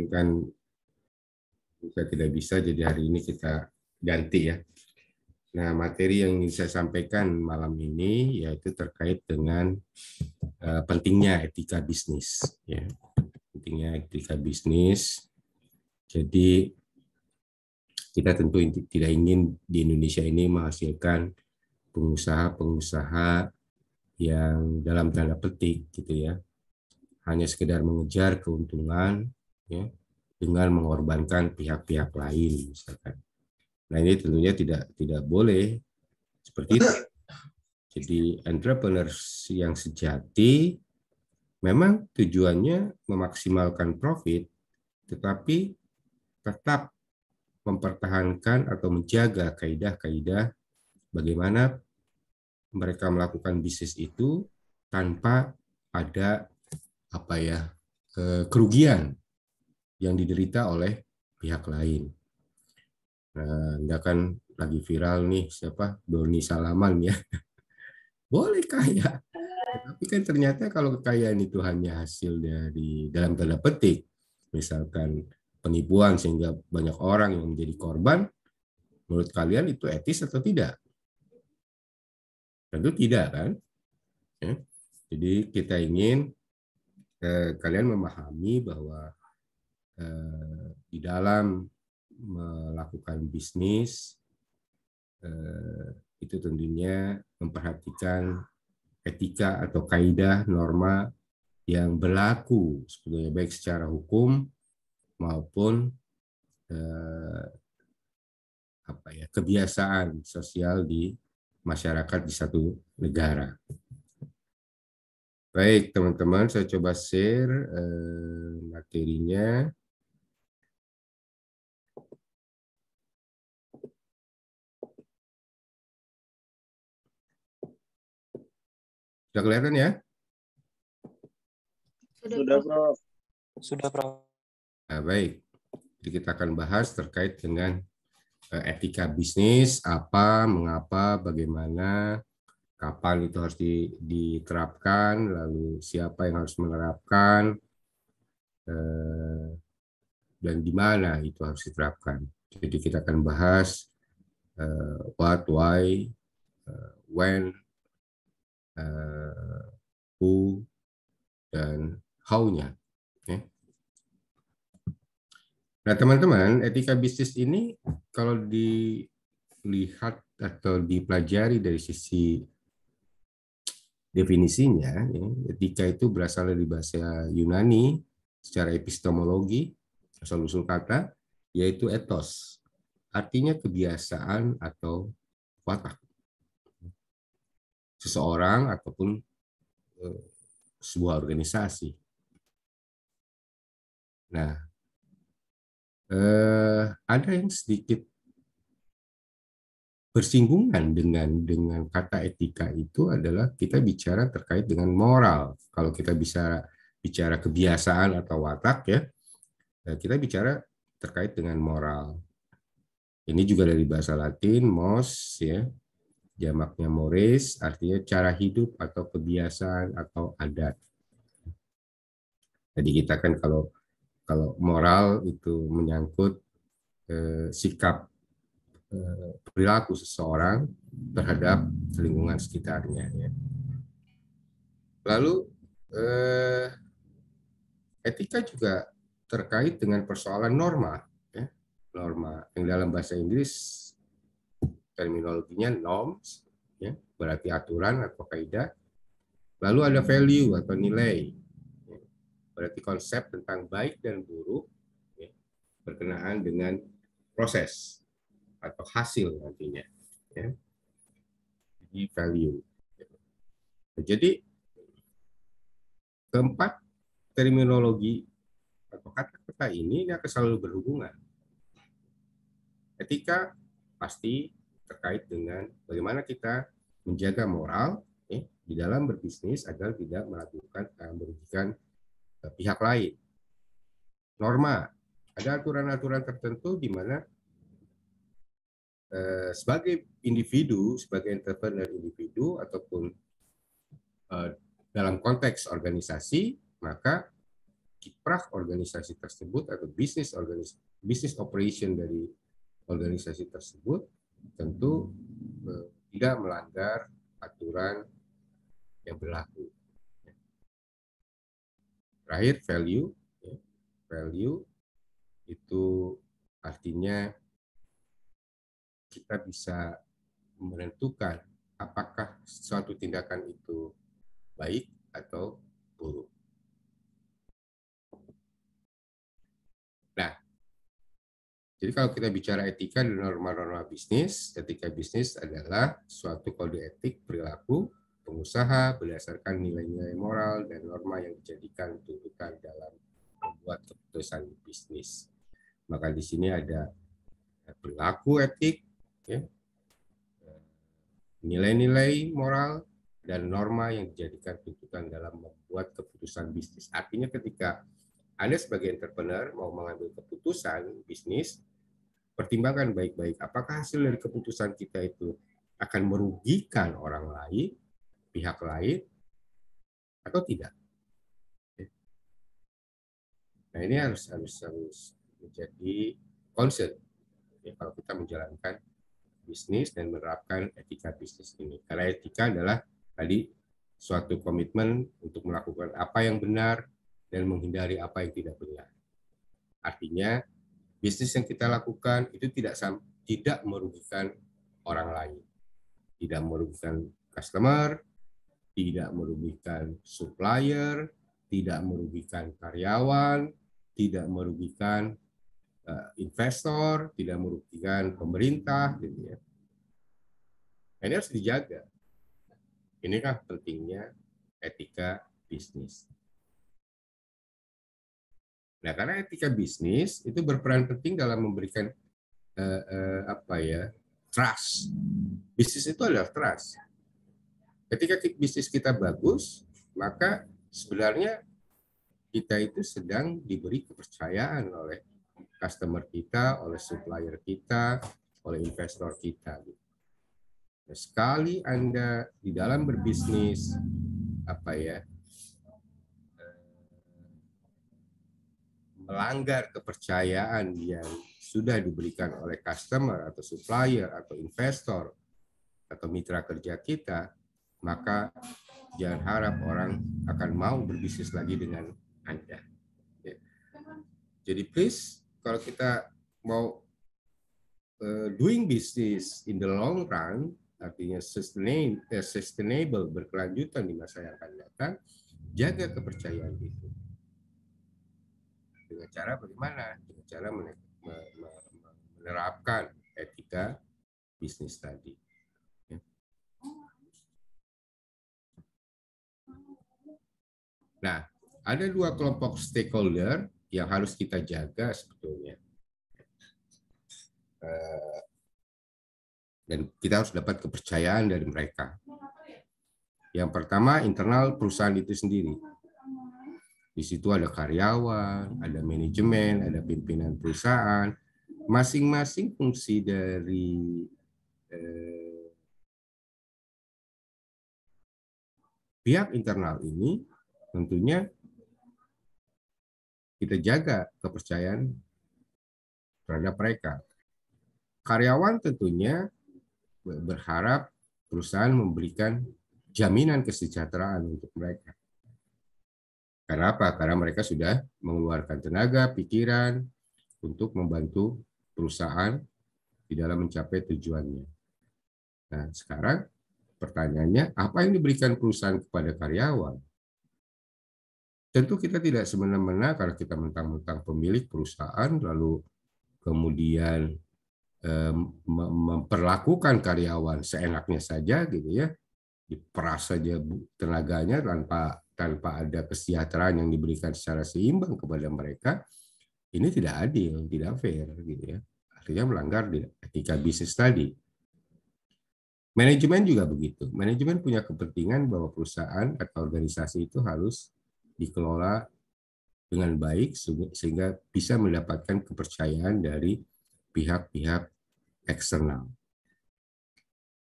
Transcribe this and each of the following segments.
kan kita tidak bisa, jadi hari ini kita ganti ya. Nah, materi yang ingin saya sampaikan malam ini yaitu terkait dengan pentingnya etika bisnis. Ya. Pentingnya etika bisnis. Jadi kita tentu tidak ingin di Indonesia ini menghasilkan pengusaha-pengusaha yang dalam tanda petik gitu ya, hanya sekedar mengejar keuntungan ya, dengan mengorbankan pihak-pihak lain misalkan. Nah ini tentunya tidak boleh seperti itu. Jadi entrepreneur yang sejati memang tujuannya memaksimalkan profit, tetapi tetap mempertahankan atau menjaga kaidah-kaidah bagaimana mereka melakukan bisnis itu tanpa ada kerugian yang diderita oleh pihak lain. Nah, Anda kan lagi viral nih, siapa? Doni Salaman ya. Boleh kaya. Tapi kan ternyata kalau kekayaan itu hanya hasil dari dalam tanda petik, misalkan penipuan sehingga banyak orang yang menjadi korban, menurut kalian itu etis atau tidak? Tentu tidak kan? Ya. Jadi kita ingin kalian memahami bahwa di dalam melakukan bisnis itu tentunya memperhatikan etika atau kaidah norma yang berlaku sebetulnya baik secara hukum maupun kebiasaan sosial di masyarakat di satu negara. Baik teman-teman, saya coba share materinya. Sudah kelihatan ya? Sudah, Bro. Sudah, Bro. Nah, baik. Jadi kita akan bahas terkait dengan etika bisnis, apa, mengapa, bagaimana, kapan itu harus diterapkan, lalu siapa yang harus menerapkan, dan di mana itu harus diterapkan. Jadi kita akan bahas what, why, when, who, dan how-nya. Ya. Nah, teman-teman, etika bisnis ini kalau dilihat atau dipelajari dari sisi definisinya, ya, etika itu berasal dari bahasa Yunani secara epistemologi, asal-usul kata, yaitu ethos. Artinya kebiasaan atau watak seseorang ataupun sebuah organisasi. Nah, ada yang sedikit bersinggungan dengan kata etika itu adalah kita bicara terkait dengan moral. Kalau kita bisa bicara kebiasaan atau watak ya, kita bicara terkait dengan moral. Ini juga dari bahasa Latin mos ya, jamaknya mores, artinya cara hidup atau kebiasaan atau adat. Jadi kita kan kalau moral itu menyangkut sikap perilaku seseorang terhadap lingkungan sekitarnya. Ya. Lalu etika juga terkait dengan persoalan norma. Ya. Norma yang dalam bahasa Inggris terminologinya norms, ya, berarti aturan atau kaidah. Lalu ada value atau nilai, ya, berarti konsep tentang baik dan buruk, ya, berkenaan dengan proses atau hasil nantinya. Ya. Jadi value. Jadi keempat terminologi atau kata-kata ini akan selalu berhubungan. Etika pasti terkait dengan bagaimana kita menjaga moral ya, di dalam berbisnis agar tidak merugikan pihak lain. Norma, ada aturan-aturan tertentu di mana sebagai individu, sebagai entrepreneur individu ataupun dalam konteks organisasi, maka kiprah organisasi tersebut atau bisnis operation dari organisasi tersebut tentu tidak melanggar aturan yang berlaku. Terakhir, value. Value itu artinya kita bisa menentukan apakah suatu tindakan itu baik atau buruk. Nah, jadi kalau kita bicara etika dan norma-norma bisnis, etika bisnis adalah suatu kode etik perilaku pengusaha berdasarkan nilai-nilai moral dan norma yang dijadikan tuntutan dalam membuat keputusan bisnis. Maka di sini ada perilaku etik, ya, nilai-nilai moral, dan norma yang dijadikan tuntutan dalam membuat keputusan bisnis. Artinya ketika Anda sebagai entrepreneur mau mengambil keputusan bisnis, pertimbangkan baik-baik apakah hasil dari keputusan kita itu akan merugikan orang lain, pihak lain, atau tidak. Nah, ini harus menjadi concern ya, kalau kita menjalankan bisnis dan menerapkan etika bisnis ini. Karena etika adalah tadi suatu komitmen untuk melakukan apa yang benar dan menghindari apa yang tidak benar. Artinya bisnis yang kita lakukan itu tidak merugikan orang lain, tidak merugikan customer, tidak merugikan supplier, tidak merugikan karyawan, tidak merugikan investor, tidak merugikan pemerintah, gitu ya. Ini harus dijaga. Ini kan pentingnya etika bisnis. Nah, karena etika bisnis itu berperan penting dalam memberikan trust. Bisnis itu adalah trust. Ketika bisnis kita bagus, maka sebenarnya kita itu sedang diberi kepercayaan oleh customer kita, oleh supplier kita, oleh investor kita. Nah, sekali Anda di dalam berbisnis melanggar kepercayaan yang sudah diberikan oleh customer atau supplier atau investor atau mitra kerja kita, maka jangan harap orang akan mau berbisnis lagi dengan Anda. Jadi please, kalau kita mau doing business in the long run, artinya sustainable, berkelanjutan di masa yang akan datang, jaga kepercayaan itu. Dengan cara bagaimana? Dengan cara menerapkan etika bisnis tadi. Nah, ada dua kelompok stakeholder yang harus kita jaga sebetulnya. Dan kita harus dapat kepercayaan dari mereka. Yang pertama, internal perusahaan itu sendiri. Di situ ada karyawan, ada manajemen, ada pimpinan perusahaan. Masing-masing fungsi dari pihak internal ini tentunya kita jaga kepercayaan terhadap mereka. Karyawan tentunya berharap perusahaan memberikan jaminan kesejahteraan untuk mereka. Karena apa? Karena mereka sudah mengeluarkan tenaga, pikiran untuk membantu perusahaan di dalam mencapai tujuannya. Nah, sekarang pertanyaannya, apa yang diberikan perusahaan kepada karyawan? Tentu kita tidak semena-mena kalau kita mentang-mentang pemilik perusahaan, lalu kemudian memperlakukan karyawan seenaknya saja, gitu ya, diperas saja tenaganya tanpa ada kesejahteraan yang diberikan secara seimbang kepada mereka. Ini tidak adil, tidak fair, gitu ya. Artinya melanggar etika bisnis tadi. Manajemen juga begitu. Manajemen punya kepentingan bahwa perusahaan atau organisasi itu harus dikelola dengan baik sehingga bisa mendapatkan kepercayaan dari pihak-pihak eksternal.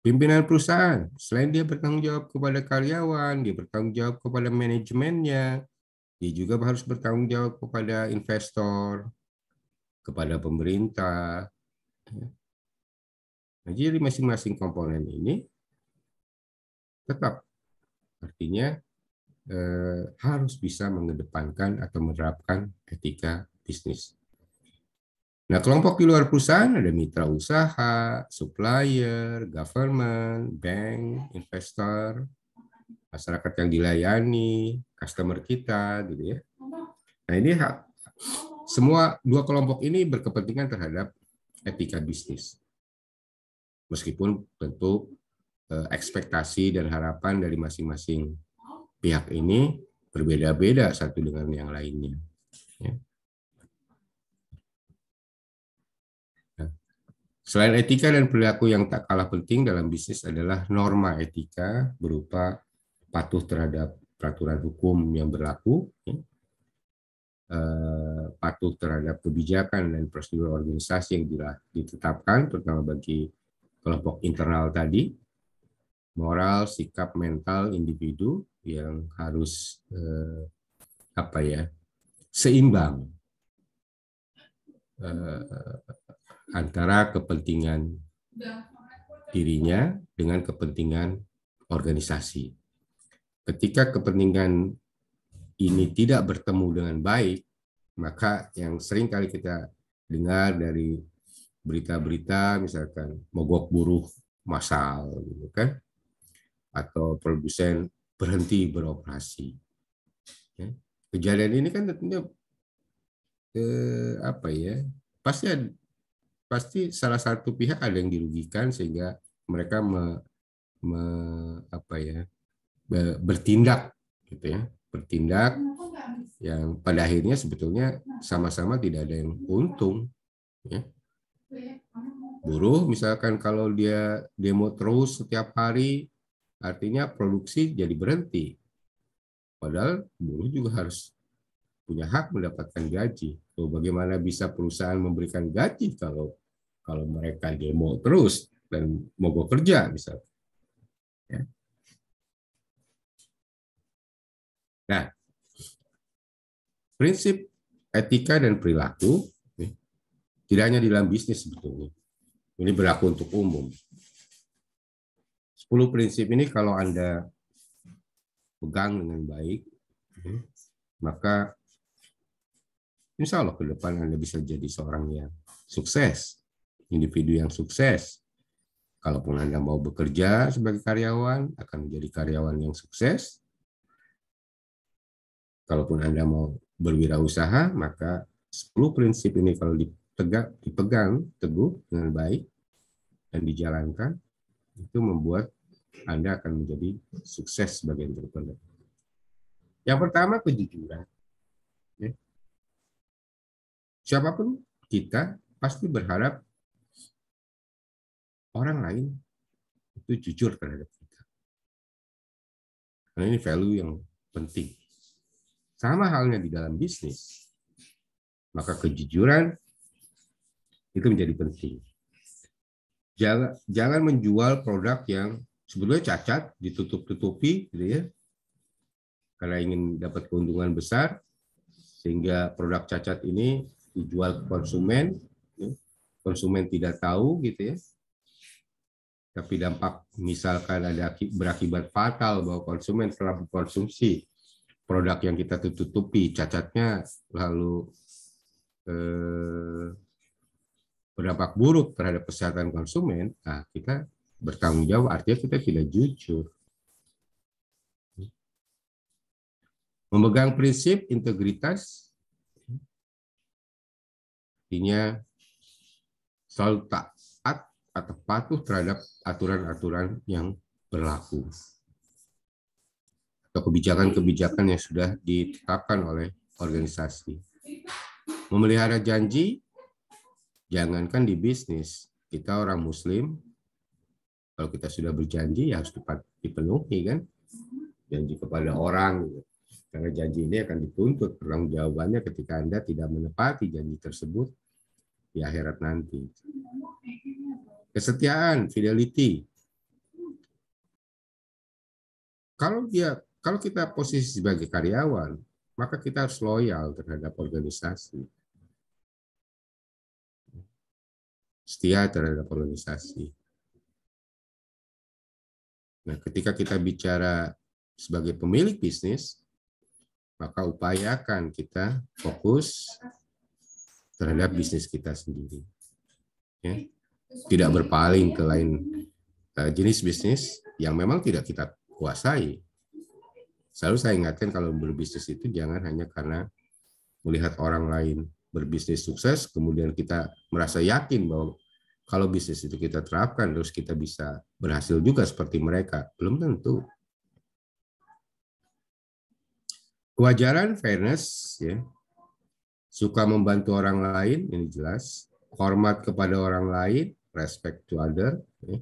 Pimpinan perusahaan, selain dia bertanggung jawab kepada karyawan, dia bertanggung jawab kepada manajemennya, Dia juga harus bertanggung jawab kepada investor, kepada pemerintah. Nah, jadi masing-masing komponen ini tetap artinya harus bisa mengedepankan atau menerapkan etika bisnis. Nah, kelompok di luar perusahaan ada mitra usaha, supplier, government, bank, investor, masyarakat yang dilayani, customer kita, gitu ya. Nah, ini semua dua kelompok ini berkepentingan terhadap etika bisnis. Meskipun tentu ekspektasi dan harapan dari masing-masing pihak ini berbeda-beda satu dengan yang lainnya. Ya. Nah, selain etika dan perilaku yang tak kalah penting dalam bisnis adalah norma etika berupa patuh terhadap peraturan hukum yang berlaku, ya, patuh terhadap kebijakan dan prosedur organisasi yang ditetapkan, terutama bagi kelompok internal tadi, moral, sikap, mental individu yang harus seimbang antara kepentingan dirinya dengan kepentingan organisasi. Ketika kepentingan ini tidak bertemu dengan baik, maka yang sering kali kita dengar dari berita-berita misalkan mogok buruh massal, gitu kan, atau produsen berhenti beroperasi. Ya. Kejadian ini kan tentunya pasti salah satu pihak ada yang dirugikan sehingga mereka bertindak, gitu ya, bertindak yang pada akhirnya sebetulnya sama-sama tidak ada yang untung. Ya. Buruh misalkan kalau dia demo terus setiap hari, artinya produksi jadi berhenti. Padahal buruh juga harus punya hak mendapatkan gaji. Bagaimana bisa perusahaan memberikan gaji kalau mereka demo terus dan mogok kerja misalnya. Ya. Nah, prinsip etika dan perilaku tidak hanya di dalam bisnis sebetulnya. Ini berlaku untuk umum. 10 prinsip ini kalau Anda pegang dengan baik, maka insya Allah ke depan Anda bisa jadi seorang yang sukses, individu yang sukses. Kalaupun Anda mau bekerja sebagai karyawan, akan menjadi karyawan yang sukses. Kalaupun Anda mau berwirausaha, maka 10 prinsip ini kalau dipegang teguh dengan baik dan dijalankan, itu membuat Anda akan menjadi sukses sebagai entrepreneur. Yang pertama, kejujuran. Ya. Siapapun kita pasti berharap orang lain itu jujur terhadap kita. Karena ini value yang penting. Sama halnya di dalam bisnis. Maka kejujuran itu menjadi penting. Jangan menjual produk yang sebetulnya cacat, ditutup-tutupi, gitu ya, karena ingin dapat keuntungan besar, sehingga produk cacat ini dijual ke konsumen, ya. Konsumen tidak tahu, gitu ya. Tapi dampak misalkan ada berakibat fatal bahwa konsumen telah mengkonsumsi produk yang kita tutupi cacatnya, lalu berdampak buruk terhadap kesehatan konsumen, nah kita bertanggung jawab, artinya kita tidak jujur. Memegang prinsip integritas, artinya selalu taat atau patuh terhadap aturan-aturan yang berlaku atau kebijakan-kebijakan yang sudah ditetapkan oleh organisasi. Memelihara janji, jangankan di bisnis, kita orang Muslim, kalau kita sudah berjanji ya harus dipenuhi kan, janji kepada orang, karena janji ini akan dituntut pertanggungjawabannya ketika Anda tidak menepati janji tersebut di akhirat nanti. Kesetiaan, fidelity. Kalau kita posisi sebagai karyawan, maka kita harus loyal terhadap organisasi. Setia terhadap organisasi. Nah, ketika kita bicara sebagai pemilik bisnis, maka upayakan kita fokus terhadap bisnis kita sendiri. Ya. Tidak berpaling ke lain jenis bisnis yang memang tidak kita kuasai. Selalu saya ingatkan kalau berbisnis itu jangan hanya karena melihat orang lain berbisnis sukses, kemudian kita merasa yakin bahwa kalau bisnis itu kita terapkan, terus kita bisa berhasil juga seperti mereka. Belum tentu. Kewajaran, fairness, ya, suka membantu orang lain, ini jelas. Hormat kepada orang lain, respect to other. Ya.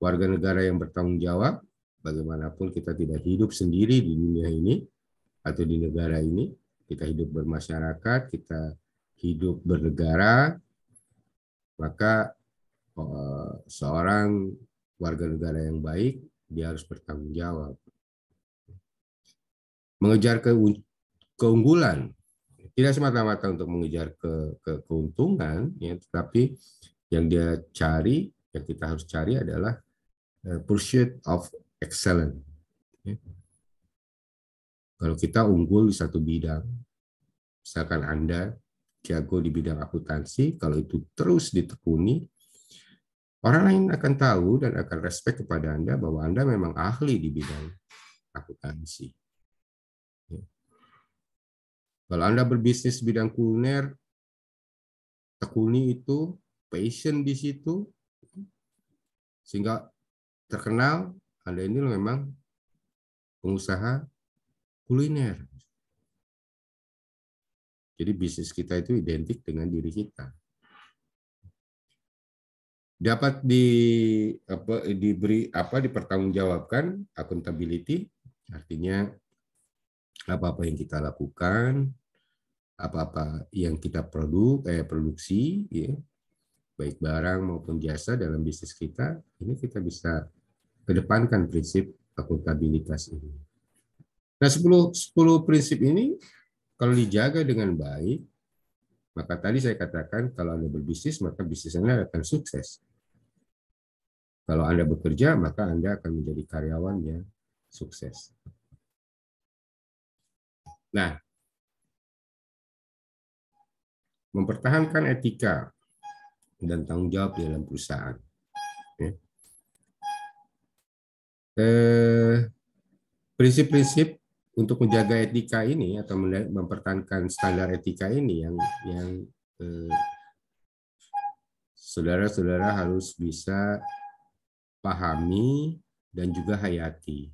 Warga negara yang bertanggung jawab, bagaimanapun kita tidak hidup sendiri di dunia ini, atau di negara ini. Kita hidup bermasyarakat, kita hidup bernegara, maka seorang warga negara yang baik, dia harus bertanggung jawab. Mengejar keunggulan, tidak semata-mata untuk mengejar keuntungan, ya, tetapi yang dia cari, yang kita harus cari adalah pursuit of excellence. Ya. Kalau kita unggul di satu bidang, misalkan Anda jago di bidang akuntansi, kalau itu terus ditekuni, orang lain akan tahu dan akan respect kepada Anda bahwa Anda memang ahli di bidang akuntansi. Kalau Anda berbisnis di bidang kuliner, tekuni itu, passion di situ, sehingga terkenal, Anda ini memang pengusaha kuliner. Jadi bisnis kita itu identik dengan diri kita. Dapat dipertanggungjawabkan, accountability, artinya apa-apa yang kita lakukan, apa-apa yang kita produksi, ya, baik barang maupun jasa dalam bisnis kita, ini kita bisa kedepankan prinsip akuntabilitas ini. Nah, 10 prinsip ini kalau dijaga dengan baik, maka tadi saya katakan kalau Anda berbisnis, maka bisnis Anda akan sukses. Kalau Anda bekerja, maka Anda akan menjadi karyawan yang sukses. Nah, mempertahankan etika dan tanggung jawab di dalam perusahaan. Prinsip-prinsip untuk menjaga etika ini atau mempertahankan standar etika ini yang saudara-saudara harus bisa pahami dan juga hayati.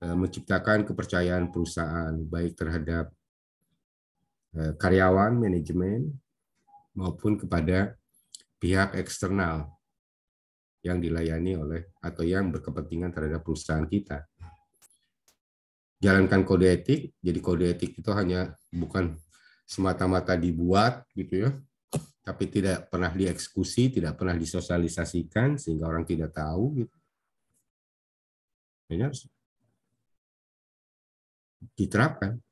Menciptakan kepercayaan perusahaan baik terhadap karyawan, manajemen, maupun kepada pihak eksternal yang dilayani oleh atau yang berkepentingan terhadap perusahaan kita. Jalankan kode etik, jadi kode etik itu hanya bukan semata-mata dibuat gitu ya, tapi tidak pernah dieksekusi, tidak pernah disosialisasikan sehingga orang tidak tahu gitu. Ini harus diterapkan.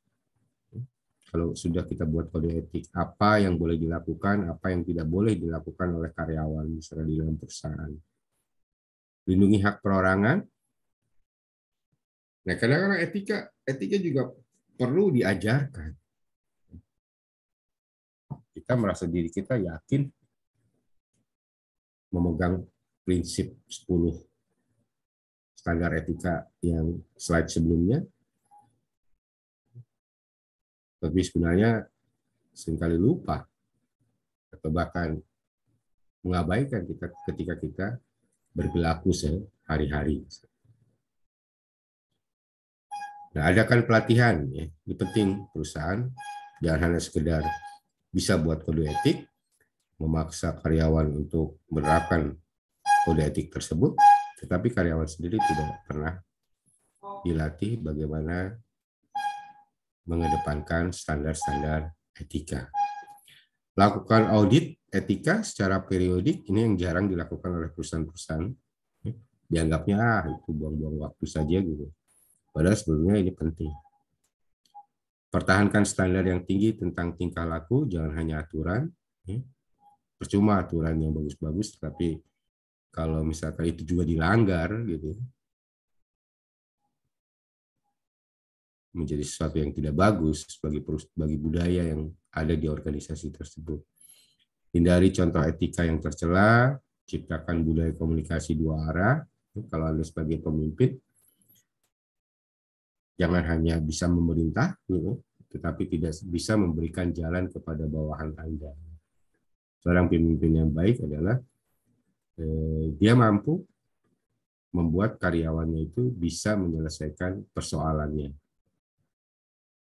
Kalau sudah kita buat kode etik, apa yang boleh dilakukan, apa yang tidak boleh dilakukan oleh karyawan misalnya di dalam perusahaan. Lindungi hak perorangan. Nah, kadang-kadang etika juga perlu diajarkan. Kita merasa diri kita yakin memegang prinsip 10 standar etika yang slide sebelumnya. Tapi sebenarnya seringkali lupa atau bahkan mengabaikan kita ketika kita berperilaku sehari-hari. Nah, adakan pelatihan, ya. Ini penting perusahaan, jangan hanya sekedar bisa buat kode etik, memaksa karyawan untuk menerapkan kode etik tersebut, tetapi karyawan sendiri tidak pernah dilatih bagaimana mengedepankan standar-standar etika. Lakukan audit etika secara periodik, ini yang jarang dilakukan oleh perusahaan-perusahaan. Dianggapnya itu buang-buang waktu saja gitu. Padahal sebetulnya ini penting. Pertahankan standar yang tinggi tentang tingkah laku, jangan hanya aturan. Percuma aturan yang bagus-bagus, tapi kalau misalkan itu juga dilanggar, gitu, menjadi sesuatu yang tidak bagus bagi budaya yang ada di organisasi tersebut. Hindari contoh etika yang tercela, ciptakan budaya komunikasi dua arah. Kalau Anda sebagai pemimpin, jangan hanya bisa memerintah, gitu, tetapi tidak bisa memberikan jalan kepada bawahan Anda. Seorang pemimpin yang baik adalah dia mampu membuat karyawannya itu bisa menyelesaikan persoalannya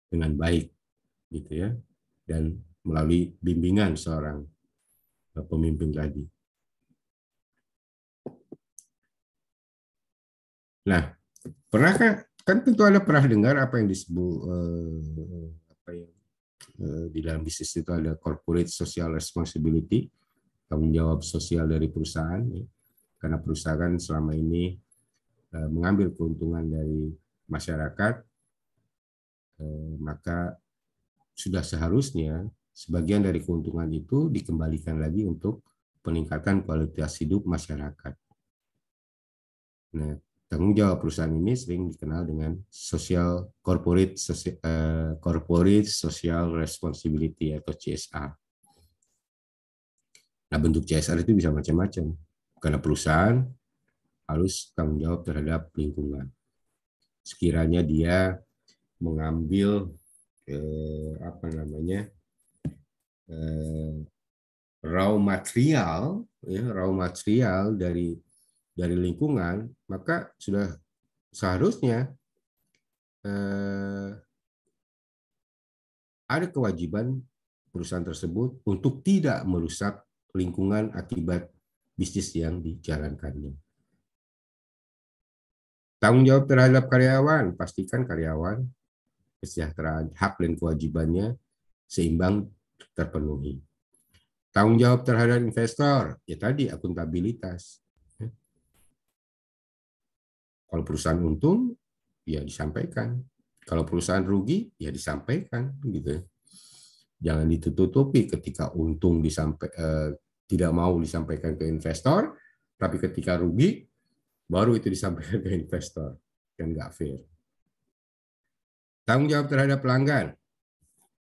dengan baik, gitu ya, dan melalui bimbingan seorang pemimpin tadi. Nah, pernahkah, kan tentu Anda pernah dengar apa yang disebut di dalam bisnis itu ada corporate social responsibility, tanggung jawab sosial dari perusahaan, ya. Karena perusahaan selama ini mengambil keuntungan dari masyarakat, maka sudah seharusnya sebagian dari keuntungan itu dikembalikan lagi untuk peningkatan kualitas hidup masyarakat. Nah, tanggung jawab perusahaan ini sering dikenal dengan corporate social responsibility atau CSR. Nah, bentuk CSR itu bisa macam-macam. Karena perusahaan harus tanggung jawab terhadap lingkungan. Sekiranya dia mengambil raw material dari lingkungan, maka sudah seharusnya ada kewajiban perusahaan tersebut untuk tidak merusak lingkungan akibat bisnis yang dijalankannya. Tanggung jawab terhadap karyawan, pastikan karyawan kesejahteraan, hak dan kewajibannya seimbang terpenuhi. Tanggung jawab terhadap investor, ya tadi akuntabilitas. Kalau perusahaan untung, ya disampaikan. Kalau perusahaan rugi, ya disampaikan, gitu. Jangan ditutupi ketika untung tidak mau disampaikan ke investor, tapi ketika rugi baru itu disampaikan ke investor. Kan nggak fair. Tanggung jawab terhadap pelanggan.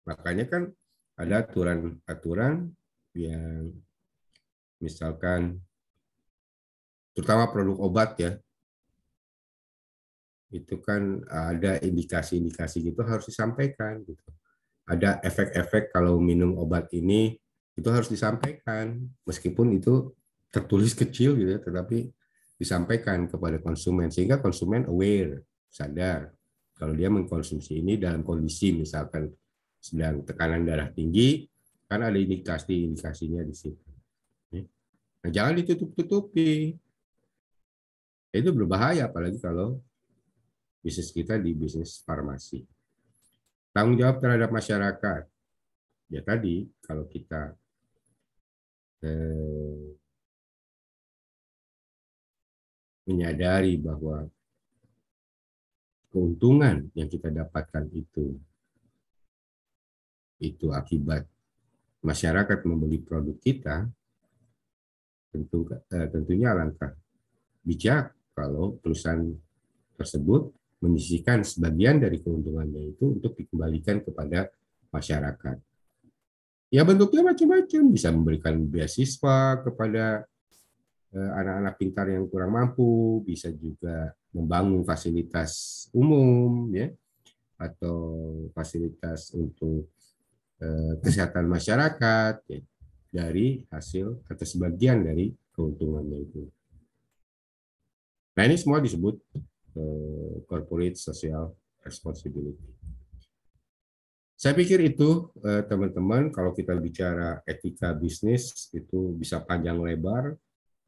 Makanya kan ada aturan-aturan yang misalkan terutama produk obat ya, itu kan ada indikasi-indikasi gitu harus disampaikan gitu. Ada efek-efek kalau minum obat ini itu harus disampaikan meskipun itu tertulis kecil gitu ya, tetapi disampaikan kepada konsumen sehingga konsumen aware, sadar kalau dia mengkonsumsi ini dalam kondisi misalkan sedang tekanan darah tinggi, kan ada indikasi-indikasinya di situ. Nah, jangan ditutup-tutupi. Itu berbahaya apalagi kalau bisnis kita di bisnis farmasi. Tanggung jawab terhadap masyarakat. Ya tadi, kalau kita menyadari bahwa keuntungan yang kita dapatkan itu akibat masyarakat membeli produk kita, tentunya alangkah bijak kalau perusahaan tersebut menyisihkan sebagian dari keuntungannya itu untuk dikembalikan kepada masyarakat. Ya bentuknya macam-macam, bisa memberikan beasiswa kepada anak-anak pintar yang kurang mampu, bisa juga membangun fasilitas umum, ya, atau fasilitas untuk kesehatan masyarakat, ya, dari hasil atau sebagian dari keuntungannya itu. Nah ini semua disebut corporate social responsibility. Saya pikir itu teman-teman, kalau kita bicara etika bisnis itu bisa panjang lebar,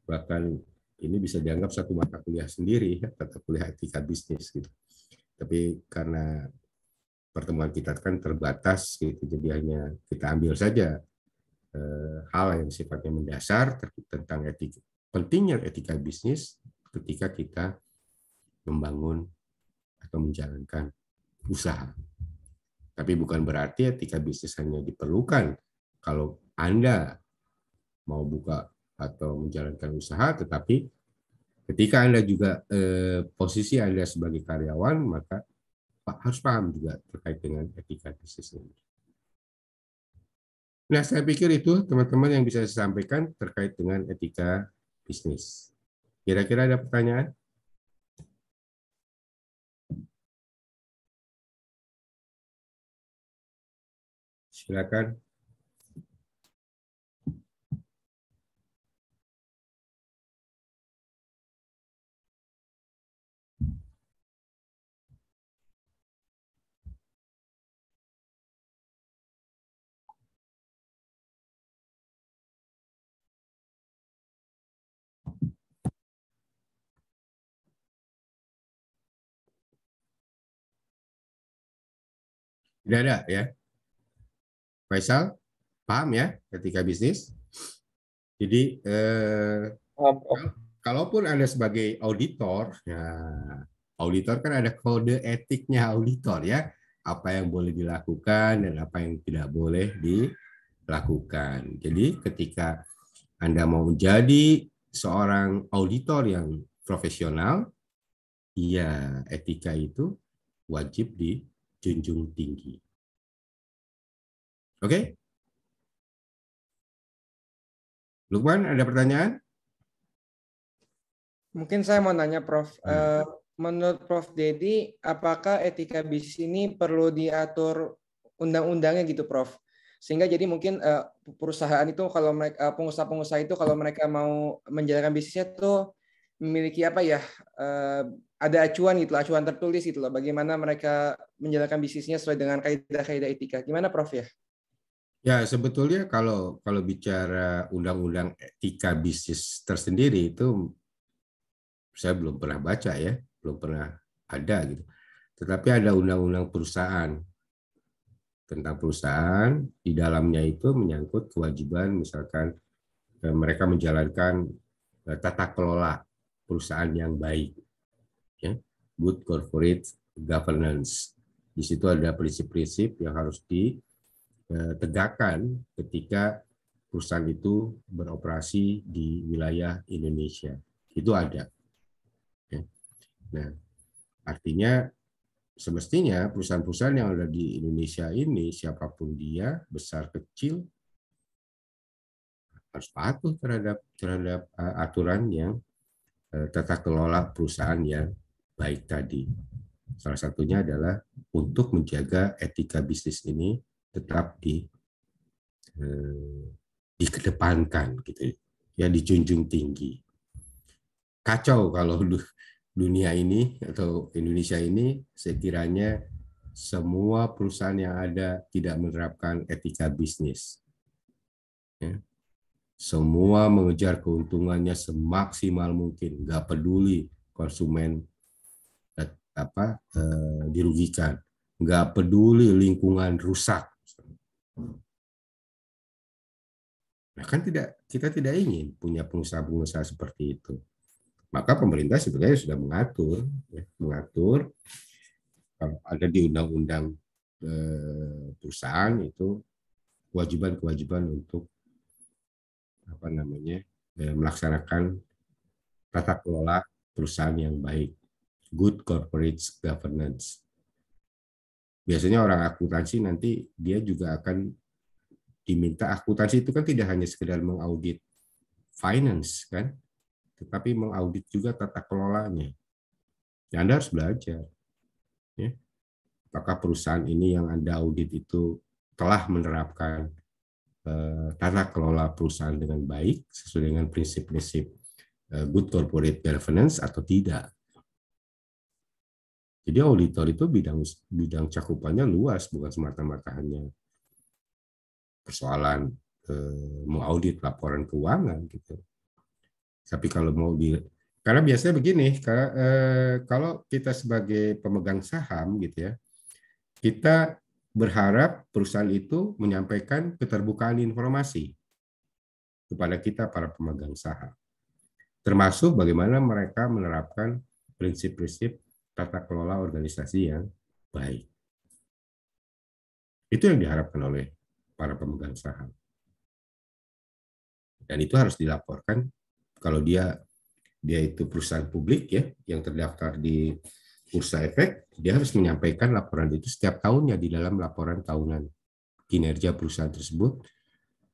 bahkan ini bisa dianggap satu mata kuliah sendiri, mata kuliah etika bisnis gitu. Tapi karena pertemuan kita kan terbatas gitu, jadi hanya kita ambil saja hal yang sifatnya mendasar tentang pentingnya etika bisnis ketika kita membangun atau menjalankan usaha. Tapi bukan berarti etika bisnis hanya diperlukan kalau Anda mau buka atau menjalankan usaha, tetapi ketika Anda juga posisi Anda sebagai karyawan, maka harus paham juga terkait dengan etika bisnis ini. Nah, saya pikir itu teman-teman yang bisa saya sampaikan terkait dengan etika bisnis. Kira-kira ada pertanyaan? Silakan. Tidak ada ya. Faisal, paham ya etika bisnis? Jadi kalaupun Anda sebagai auditor, ya, auditor kan ada kode etiknya auditor ya, apa yang boleh dilakukan dan apa yang tidak boleh dilakukan. Jadi ketika Anda mau menjadi seorang auditor yang profesional, ya etika itu wajib dijunjung tinggi. Oke? Lukman, ada pertanyaan? Mungkin saya mau nanya, Prof. Menurut Prof. Dedi, apakah etika bisnis ini perlu diatur undang-undangnya gitu, Prof? Sehingga jadi mungkin perusahaan itu kalau mereka pengusaha-pengusaha itu kalau mereka mau menjalankan bisnisnya tuh memiliki apa ya? Ada acuan gitu, acuan tertulis gitu loh. Bagaimana mereka menjalankan bisnisnya sesuai dengan kaidah-kaidah etika. Gimana, Prof ya? Ya, sebetulnya kalau bicara undang-undang etika bisnis tersendiri itu saya belum pernah baca ya, belum pernah ada gitu. Tetapi ada undang-undang perusahaan. Tentang perusahaan, di dalamnya itu menyangkut kewajiban misalkan mereka menjalankan tata kelola perusahaan yang baik. Ya. Good corporate governance. Di situ ada prinsip-prinsip yang harus ditegakkan ketika perusahaan itu beroperasi di wilayah Indonesia. Itu ada. Ya. Nah, artinya semestinya perusahaan-perusahaan yang ada di Indonesia ini, siapapun dia, besar kecil, harus patuh terhadap aturan yang tata kelola perusahaan yang baik tadi. Salah satunya adalah untuk menjaga etika bisnis ini tetap dikedepankan, gitu ya, dijunjung tinggi. Kacau kalau dunia ini atau Indonesia ini sekiranya semua perusahaan yang ada tidak menerapkan etika bisnis. Ya. Semua mengejar keuntungannya semaksimal mungkin, nggak peduli konsumen dirugikan, nggak peduli lingkungan rusak. Nah, kan kita tidak ingin punya pengusaha-pengusaha seperti itu. Maka pemerintah sebenarnya sudah mengatur kalau ada di undang-undang perusahaan itu kewajiban-kewajiban untuk melaksanakan tata kelola perusahaan yang baik, good corporate governance. Biasanya orang akuntansi nanti dia juga akan diminta, akuntansi itu kan tidak hanya sekedar mengaudit finance kan, tetapi mengaudit juga tata kelolanya. Ya, Anda harus belajar. Ya. Apakah perusahaan ini yang Anda audit itu telah menerapkan tata kelola perusahaan dengan baik sesuai dengan prinsip-prinsip good corporate governance atau tidak. Jadi auditor itu bidang cakupannya luas, bukan semata-mata hanya persoalan mengaudit laporan keuangan gitu. Tapi kalau karena biasanya begini, kalau kita sebagai pemegang saham gitu ya, kita berharap perusahaan itu menyampaikan keterbukaan informasi kepada kita para pemegang saham. Termasuk bagaimana mereka menerapkan prinsip-prinsip tata kelola organisasi yang baik. Itu yang diharapkan oleh para pemegang saham. Dan itu harus dilaporkan kalau dia itu perusahaan publik ya yang terdaftar di Bursa Efek, dia harus menyampaikan laporan itu setiap tahunnya di dalam laporan tahunan kinerja perusahaan tersebut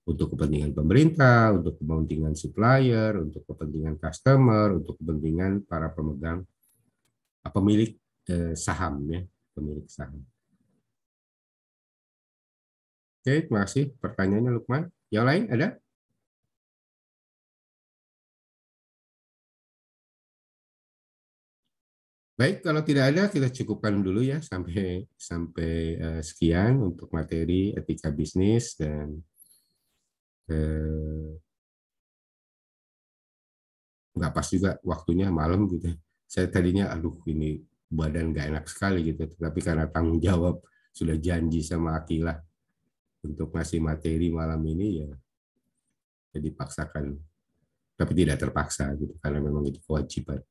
untuk kepentingan pemerintah, untuk kepentingan supplier, untuk kepentingan customer, untuk kepentingan para pemegang pemilik saham ya, pemilik saham. Oke, terima kasih pertanyaannya Lukman. Yang lain ada? Baik, kalau tidak ada kita cukupkan dulu ya sampai sekian untuk materi etika bisnis dan nggak pas juga waktunya malam gitu. Saya tadinya aduh ini badan nggak enak sekali gitu, tapi karena tanggung jawab sudah janji sama Akilah untuk ngasih materi malam ini ya jadi paksakan, tapi tidak terpaksa gitu karena memang itu kewajiban.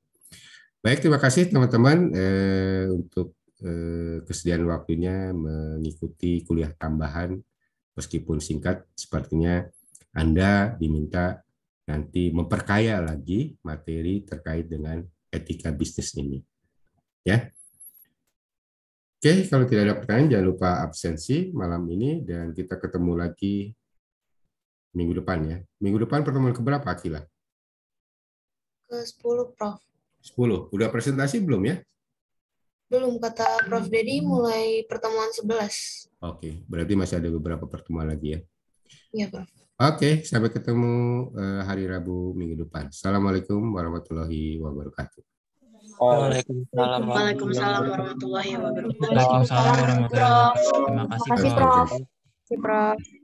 Baik, terima kasih teman-teman untuk kesediaan waktunya mengikuti kuliah tambahan meskipun singkat. Sepertinya Anda diminta nanti memperkaya lagi materi terkait dengan etika bisnis ini. Ya. Oke, kalau tidak ada pertanyaan jangan lupa absensi malam ini dan kita ketemu lagi minggu depan ya. Minggu depan pertemuan keberapa Akila? Ke-10, Prof. 10. Udah presentasi belum ya? Belum, kata Prof. Dedi mulai pertemuan 11. Oke, berarti masih ada beberapa pertemuan lagi ya? Iya, Prof. Oke, sampai ketemu hari Rabu minggu depan. Assalamualaikum warahmatullahi wabarakatuh. Waalaikumsalam warahmatullahi wabarakatuh. Waalaikumsalam warahmatullahi wabarakatuh. Terima kasih, Prof. Terima kasih, Prof.